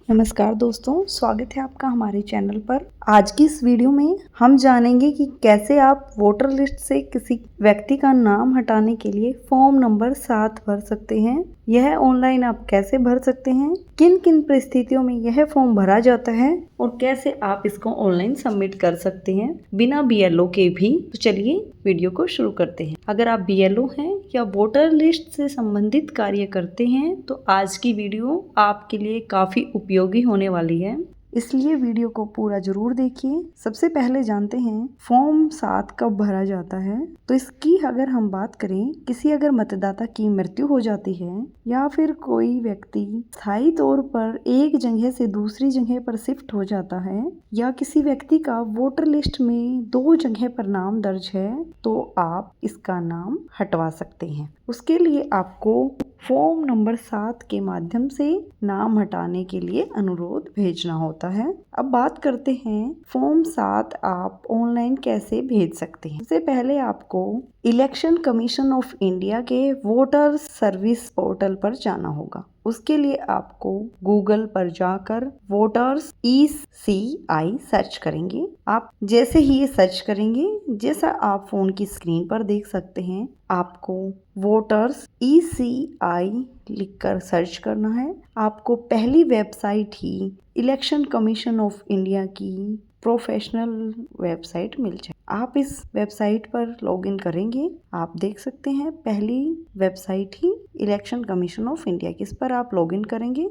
नमस्कार दोस्तों, स्वागत है आपका हमारे चैनल पर। आज की इस वीडियो में हम जानेंगे कि कैसे आप वोटर लिस्ट से किसी व्यक्ति का नाम हटाने के लिए फॉर्म नंबर 7 भर सकते हैं। यह ऑनलाइन आप कैसे भर सकते हैं, किन किन परिस्थितियों में यह फॉर्म भरा जाता है और कैसे आप इसको ऑनलाइन सबमिट कर सकते हैं बिना BLO के भी। तो चलिए वीडियो को शुरू करते हैं। अगर आप BLO हैं या वोटर लिस्ट से संबंधित कार्य करते हैं तो आज की वीडियो आपके लिए काफ़ी उपयोगी होने वाली है, इसलिए वीडियो को पूरा जरूर देखिए। सबसे पहले जानते हैं फॉर्म 7 कब भरा जाता है। तो इसकी अगर हम बात करें, किसी अगर मतदाता की मृत्यु हो जाती है या फिर कोई व्यक्ति स्थायी तौर पर एक जगह से दूसरी जगह पर शिफ्ट हो जाता है या किसी व्यक्ति का वोटर लिस्ट में 2 जगह पर नाम दर्ज है तो आप इसका नाम हटवा सकते हैं। उसके लिए आपको फॉर्म नंबर 7 के माध्यम से नाम हटाने के लिए अनुरोध भेजना होता है। अब बात करते हैं फॉर्म 7 आप ऑनलाइन कैसे भेज सकते हैं। सबसे पहले आपको इलेक्शन कमीशन ऑफ इंडिया के वोटर सर्विस पोर्टल पर जाना होगा। उसके लिए आपको गूगल पर जाकर वोटर्स ECI सर्च करेंगे। आप जैसे ही ये सर्च करेंगे, जैसा आप फोन की स्क्रीन पर देख सकते हैं, आपको वोटर्स ECI लिखकर सर्च करना है। आपको पहली website he election commission of India की प्रोफेशनल वेबसाइट मिल जाए। आप इस वेबसाइट पर लॉगिन करेंगे। आप देख सकते हैं पहली website he election commission of India की, इस पर आप लॉगिन करेंगे।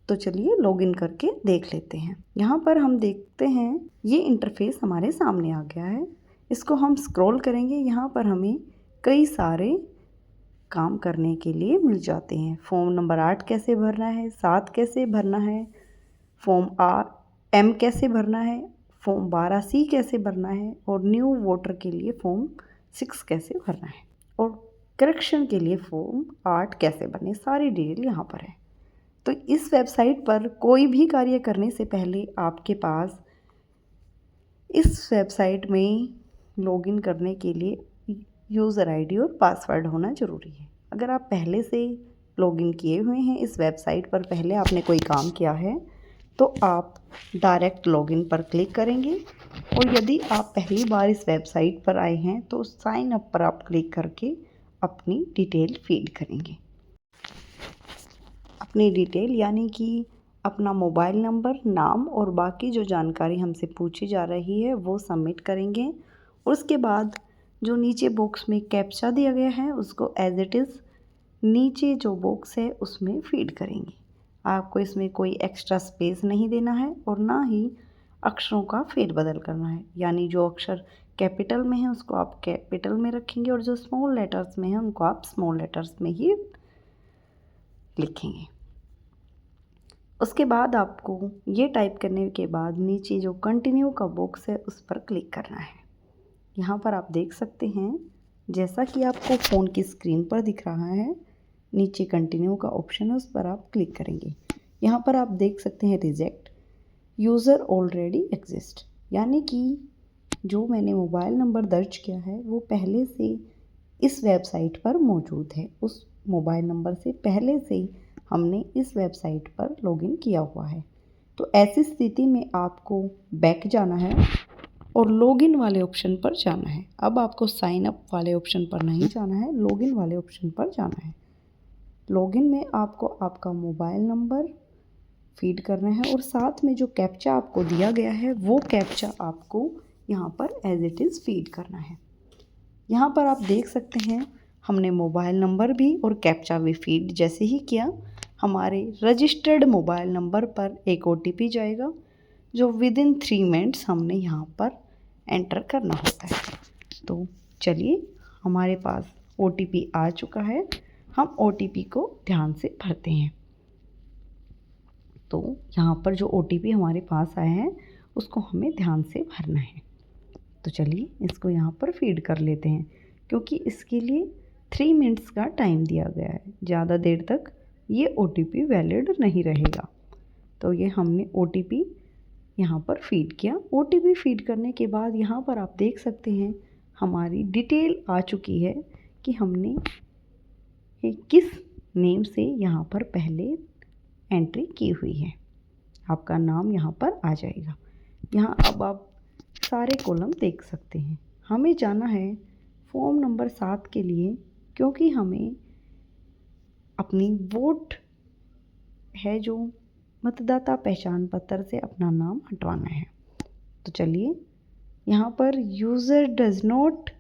तो चलिए लॉगिन करके देख लेते हैं। यहाँ पर हम देखते हैं ये इंटरफेस हमारे सामने आ गया है। इसको हम स्क्रॉल करेंगे। यहाँ पर हमें कई सारे काम करने के लिए मिल जाते हैं। फॉर्म नंबर 8 कैसे भरना है, 7 कैसे भरना है, फॉर्म M कैसे भरना है, फॉर्म 12C कैसे भरना है और न्यू वोटर के लिए फॉर्म 6 कैसे भरना है और करेक्शन के लिए फॉर्म 8 कैसे भरने, सारी डिटेल यहाँ पर है। तो इस वेबसाइट पर कोई भी कार्य करने से पहले आपके पास इस वेबसाइट में लॉगिन करने के लिए यूज़र ID और पासवर्ड होना ज़रूरी है। अगर आप पहले से लॉगिन किए हुए हैं इस वेबसाइट पर, पहले आपने कोई काम किया है, तो आप डायरेक्ट लॉगिन पर क्लिक करेंगे और यदि आप पहली बार इस वेबसाइट पर आए हैं तो साइन अप पर आप क्लिक करके अपनी डिटेल फीड करेंगे। अपनी डिटेल यानी कि अपना मोबाइल नंबर, नाम और बाकी जो जानकारी हमसे पूछी जा रही है वो सबमिट करेंगे और उसके बाद जो नीचे बॉक्स में कैप्चा दिया गया है उसको एज इट इज़ नीचे जो बॉक्स है उसमें फीड करेंगे। आपको इसमें कोई एक्स्ट्रा स्पेस नहीं देना है और ना ही अक्षरों का फेरबदल करना है, यानी जो अक्षर कैपिटल में है उसको आप कैपिटल में रखेंगे और जो स्मॉल लेटर्स में है उनको आप स्मॉल लेटर्स में ही लिखेंगे। उसके बाद आपको ये टाइप करने के बाद नीचे जो कंटिन्यू का बॉक्स है उस पर क्लिक करना है। यहाँ पर आप देख सकते हैं जैसा कि आपको फ़ोन की स्क्रीन पर दिख रहा है, नीचे कंटिन्यू का ऑप्शन है, उस पर आप क्लिक करेंगे। यहाँ पर आप देख सकते हैं रिजेक्ट यूज़र ऑलरेडी एग्जिस्ट, यानी कि जो मैंने मोबाइल नंबर दर्ज किया है वो पहले से इस वेबसाइट पर मौजूद है। उस मोबाइल नंबर से पहले से हमने इस वेबसाइट पर लॉगिन किया हुआ है। तो ऐसी स्थिति में आपको बैक जाना है और लॉगिन वाले ऑप्शन पर जाना है। अब आपको साइन अप वाले ऑप्शन पर नहीं जाना है, लॉगिन वाले ऑप्शन पर जाना है। लॉगिन में आपको आपका मोबाइल नंबर फीड करना है और साथ में जो कैप्चा आपको दिया गया है वो कैप्चा आपको यहाँ पर एज इट इज़ फीड करना है। यहाँ पर आप देख सकते हैं हमने मोबाइल नंबर भी और कैप्चा भी फीड जैसे ही किया, हमारे रजिस्टर्ड मोबाइल नंबर पर एक OTP जाएगा जो विदिन 3 मिनट्स हमने यहाँ पर एंटर करना होता है। तो चलिए हमारे पास OTP आ चुका है, हम OTP को ध्यान से भरते हैं। तो यहाँ पर जो OTP हमारे पास आया है उसको हमें ध्यान से भरना है। तो चलिए इसको यहाँ पर फीड कर लेते हैं, क्योंकि इसके लिए 3 मिनट्स का टाइम दिया गया है, ज़्यादा देर तक ये OTP वैलिड नहीं रहेगा। तो ये हमने OTP यहाँ पर फीड किया। OTP फीड करने के बाद यहाँ पर आप देख सकते हैं हमारी डिटेल आ चुकी है कि हमने किस नेम से यहाँ पर पहले एंट्री की हुई है। आपका नाम यहाँ पर आ जाएगा। यहाँ अब आप सारे कॉलम देख सकते हैं। हमें जाना है फॉर्म नंबर 7 के लिए, क्योंकि हमें अपनी वोट है जो मतदाता पहचान पत्र से अपना नाम हटवाना है। तो चलिए, यहाँ पर user does not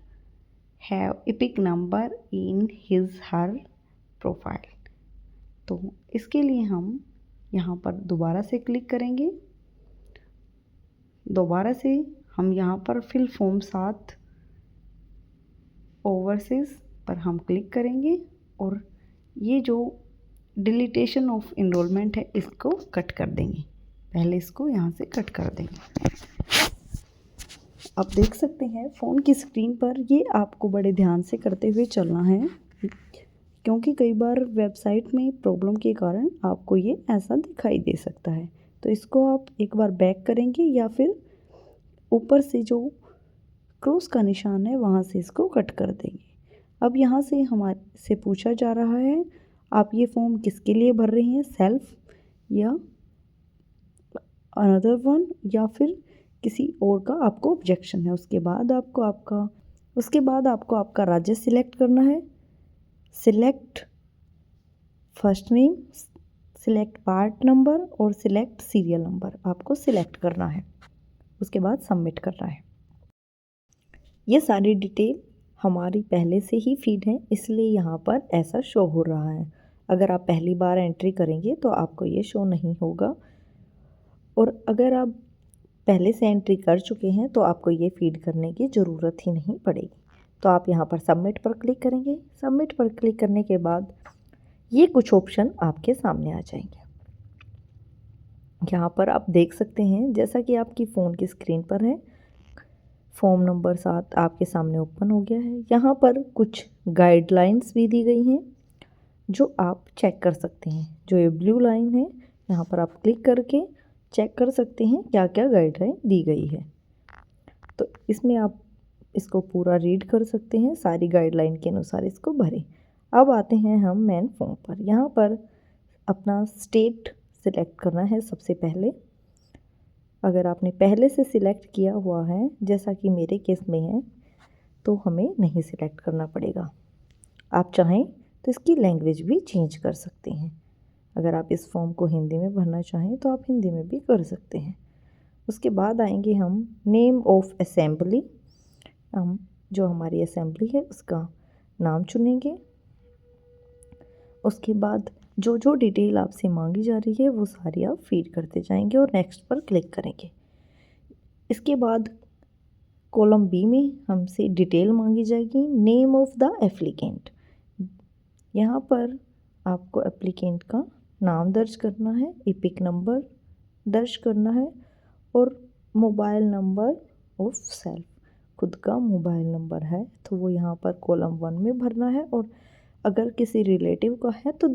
have epic number in his her profile, तो इसके लिए हम यहाँ पर दोबारा से क्लिक करेंगे। दोबारा से हम यहाँ पर फिल फॉर्म 7 ओवरसीज पर हम क्लिक करेंगे और ये जो डिलीटेशन ऑफ इनरोलमेंट है इसको कट कर देंगे। पहले इसको यहाँ से कट कर देंगे। आप देख सकते हैं फ़ोन की स्क्रीन पर ये आपको बड़े ध्यान से करते हुए चलना है, क्योंकि कई बार वेबसाइट में प्रॉब्लम के कारण आपको ये ऐसा दिखाई दे सकता है। तो इसको आप एक बार बैक करेंगे या फिर ऊपर से जो क्रॉस का निशान है वहाँ से इसको कट कर देंगे। अब यहाँ से हमारे से पूछा जा रहा है आप ये फॉर्म किसके लिए भर रहे हैं, सेल्फ या अनदर वन, या फिर किसी और का आपको ऑब्जेक्शन है। उसके बाद आपको आपका राज्य सिलेक्ट करना है। Select first name, select part number और सिलेक्ट सीरियल नंबर आपको सिलेक्ट करना है। उसके बाद सबमिट करना है। ये सारी डिटेल हमारी पहले से ही फीड है, इसलिए यहाँ पर ऐसा शो हो रहा है। अगर आप पहली बार एंट्री करेंगे तो आपको ये शो नहीं होगा, और अगर आप पहले से एंट्री कर चुके हैं तो आपको ये फीड करने की ज़रूरत ही नहीं पड़ेगी। तो आप यहाँ पर सबमिट पर क्लिक करेंगे। सबमिट पर क्लिक करने के बाद ये कुछ ऑप्शन आपके सामने आ जाएंगे। यहाँ पर आप देख सकते हैं, जैसा कि आपकी फ़ोन की स्क्रीन पर है, फॉर्म नंबर 7 आपके सामने ओपन हो गया है। यहाँ पर कुछ गाइडलाइंस भी दी गई हैं जो आप चेक कर सकते हैं। जो ये ब्लू लाइन है यहाँ पर आप क्लिक करके चेक कर सकते हैं क्या क्या गाइडलाइन दी गई है। तो इसमें आप इसको पूरा रीड कर सकते हैं, सारी गाइडलाइन के अनुसार इसको भरें। अब आते हैं हम मेन फॉर्म पर। यहाँ पर अपना स्टेट सिलेक्ट करना है सबसे पहले। अगर आपने पहले से सिलेक्ट किया हुआ है, जैसा कि मेरे केस में है, तो हमें नहीं सिलेक्ट करना पड़ेगा। आप चाहें तो इसकी लैंग्वेज भी चेंज कर सकते हैं। अगर आप इस फॉर्म को हिंदी में भरना चाहें तो आप हिंदी में भी कर सकते हैं। उसके बाद आएंगे हम नेम ऑफ असेंबली। हम जो हमारी असेंबली है उसका नाम चुनेंगे। उसके बाद जो जो डिटेल आपसे मांगी जा रही है वो सारी आप फीड करते जाएंगे और नेक्स्ट पर क्लिक करेंगे। इसके बाद कॉलम बी में हमसे डिटेल मांगी जाएगी, नेम ऑफ द एप्लीकेंट। यहाँ पर आपको एप्लीकेंट का नाम दर्ज करना है, एपिक नंबर दर्ज करना है और मोबाइल नंबर ऑफ सेल्फ, खुद का मोबाइल नंबर है तो वो यहाँ पर कॉलम 1 में भरना है, और अगर किसी रिलेटिव का है तो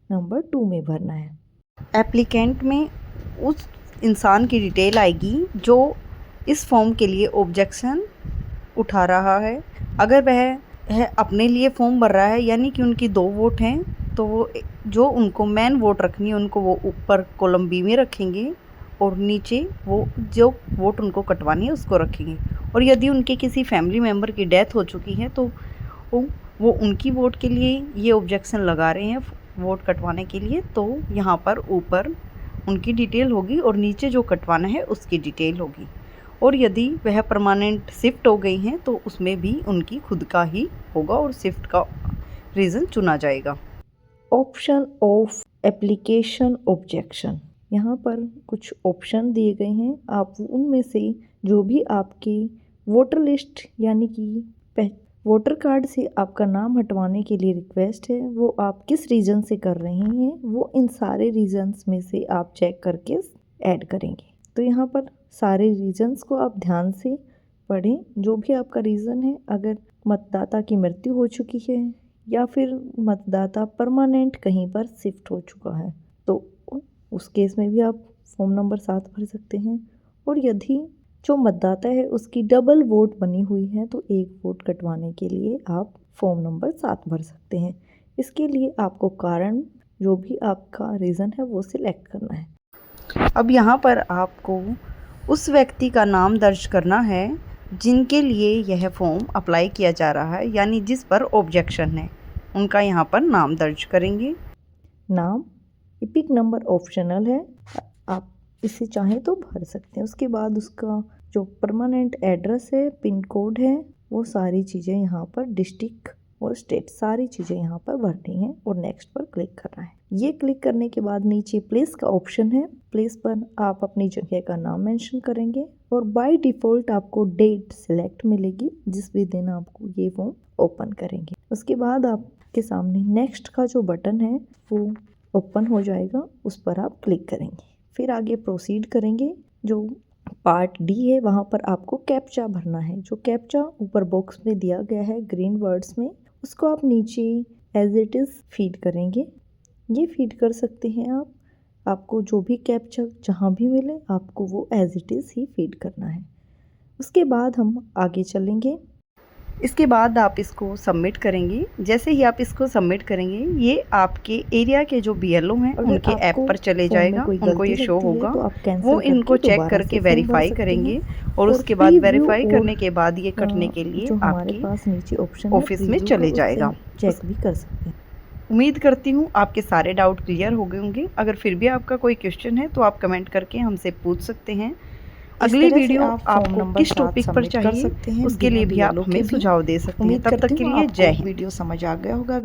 नंबर 2 में भरना है। एप्लीकेंट में उस इंसान की डिटेल आएगी जो इस फॉर्म के लिए ऑब्जेक्शन उठा रहा है। अगर वह है अपने लिए फॉर्म भर रहा है, यानी कि उनकी 2 वोट हैं, तो वो जो उनको मेन वोट रखनी है उनको वो ऊपर कॉलम बी में रखेंगे और नीचे वो जो वोट उनको कटवानी है उसको रखेंगे। और यदि उनके किसी फैमिली मेम्बर की डेथ हो चुकी है तो वो उनकी वोट के लिए ये ऑब्जेक्शन लगा रहे हैं वोट कटवाने के लिए, तो यहाँ पर ऊपर उनकी डिटेल होगी और नीचे जो कटवाना है उसकी डिटेल होगी। और यदि वह परमानेंट शिफ्ट हो गई हैं तो उसमें भी उनकी खुद का ही होगा और शिफ्ट का रीज़न चुना जाएगा। ऑप्शन ऑफ एप्लीकेशन ऑब्जेक्शन, यहाँ पर कुछ ऑप्शन दिए गए हैं। आप उनमें से जो भी आपकी वोटर लिस्ट यानी कि वोटर कार्ड से आपका नाम हटवाने के लिए रिक्वेस्ट है, वो आप किस रीज़न से कर रहे हैं, वो इन सारे रीज़न्स में से आप चेक करके ऐड करेंगे। तो यहाँ पर सारे रीज़न्स को आप ध्यान से पढ़ें। जो भी आपका रीज़न है, अगर मतदाता की मृत्यु हो चुकी है या फिर मतदाता परमानेंट कहीं पर शिफ्ट हो चुका है, तो उस केस में भी आप फॉर्म नंबर 7 भर सकते हैं। और यदि जो मतदाता है उसकी डबल वोट बनी हुई है तो 1 वोट कटवाने के लिए आप फॉर्म नंबर 7 भर सकते हैं। इसके लिए आपको कारण जो भी आपका रीज़न है वो सिलेक्ट करना है। अब यहाँ पर आपको उस व्यक्ति का नाम दर्ज करना है जिनके लिए यह फॉर्म अप्लाई किया जा रहा है, यानी जिस पर ऑब्जेक्शन है, उनका यहाँ पर नाम दर्ज करेंगे। नाम, इपिक नंबर ऑप्शनल है, आप इसे चाहें तो भर सकते हैं। उसके बाद उसका जो परमानेंट एड्रेस है, पिन कोड है, वो सारी चीज़ें यहाँ पर, डिस्ट्रिक्ट और स्टेट, सारी चीज़ें यहाँ पर भरनी है और नेक्स्ट पर क्लिक करना है। ये क्लिक करने के बाद नीचे प्लेस का ऑप्शन है, प्लेस पर आप अपनी जगह का नाम मेंशन करेंगे और बाय डिफ़ॉल्ट आपको डेट सिलेक्ट मिलेगी जिस भी दिन आपको ये फॉर्म ओपन करेंगे। उसके बाद आपके सामने नेक्स्ट का जो बटन है वो ओपन हो जाएगा, उस पर आप क्लिक करेंगे। फिर आगे प्रोसीड करेंगे। जो पार्ट डी है वहाँ पर आपको कैप्चा भरना है। जो कैप्चा ऊपर बॉक्स में दिया गया है ग्रीन वर्ड्स में, उसको आप नीचे एज इट इज़ फीड करेंगे। ये फीड कर सकते हैं आप, आपको जो भी कैप्चा जहाँ भी मिले आपको वो एज इट इज़ ही फीड करना है। उसके बाद हम आगे चलेंगे। इसके बाद आप इसको सबमिट करेंगे। जैसे ही आप इसको सबमिट करेंगे, ये आपके एरिया के जो बीएलओ हैं उनके ऐप पर चले जाएगा, उनको ये शो होगा, वो इनको चेक करके वेरीफाई करेंगे और उसके बाद वेरीफाई करने के बाद ये कटने के लिए आपके पास नीचे ऑप्शन ऑफिस में चले जाएगा। चेक भी कर सकते हैं। उम्मीद करती हूँ आपके सारे डाउट क्लियर हो गए होंगे। अगर फिर भी आपका कोई क्वेश्चन है तो आप कमेंट करके हमसे पूछ सकते हैं। अगली वीडियो आपको किस टॉपिक पर चाहिए उसके लिए भी आप हमें सुझाव दे सकते हैं। तब तक के लिए जय हिंद। वीडियो समझ आ गया होगा।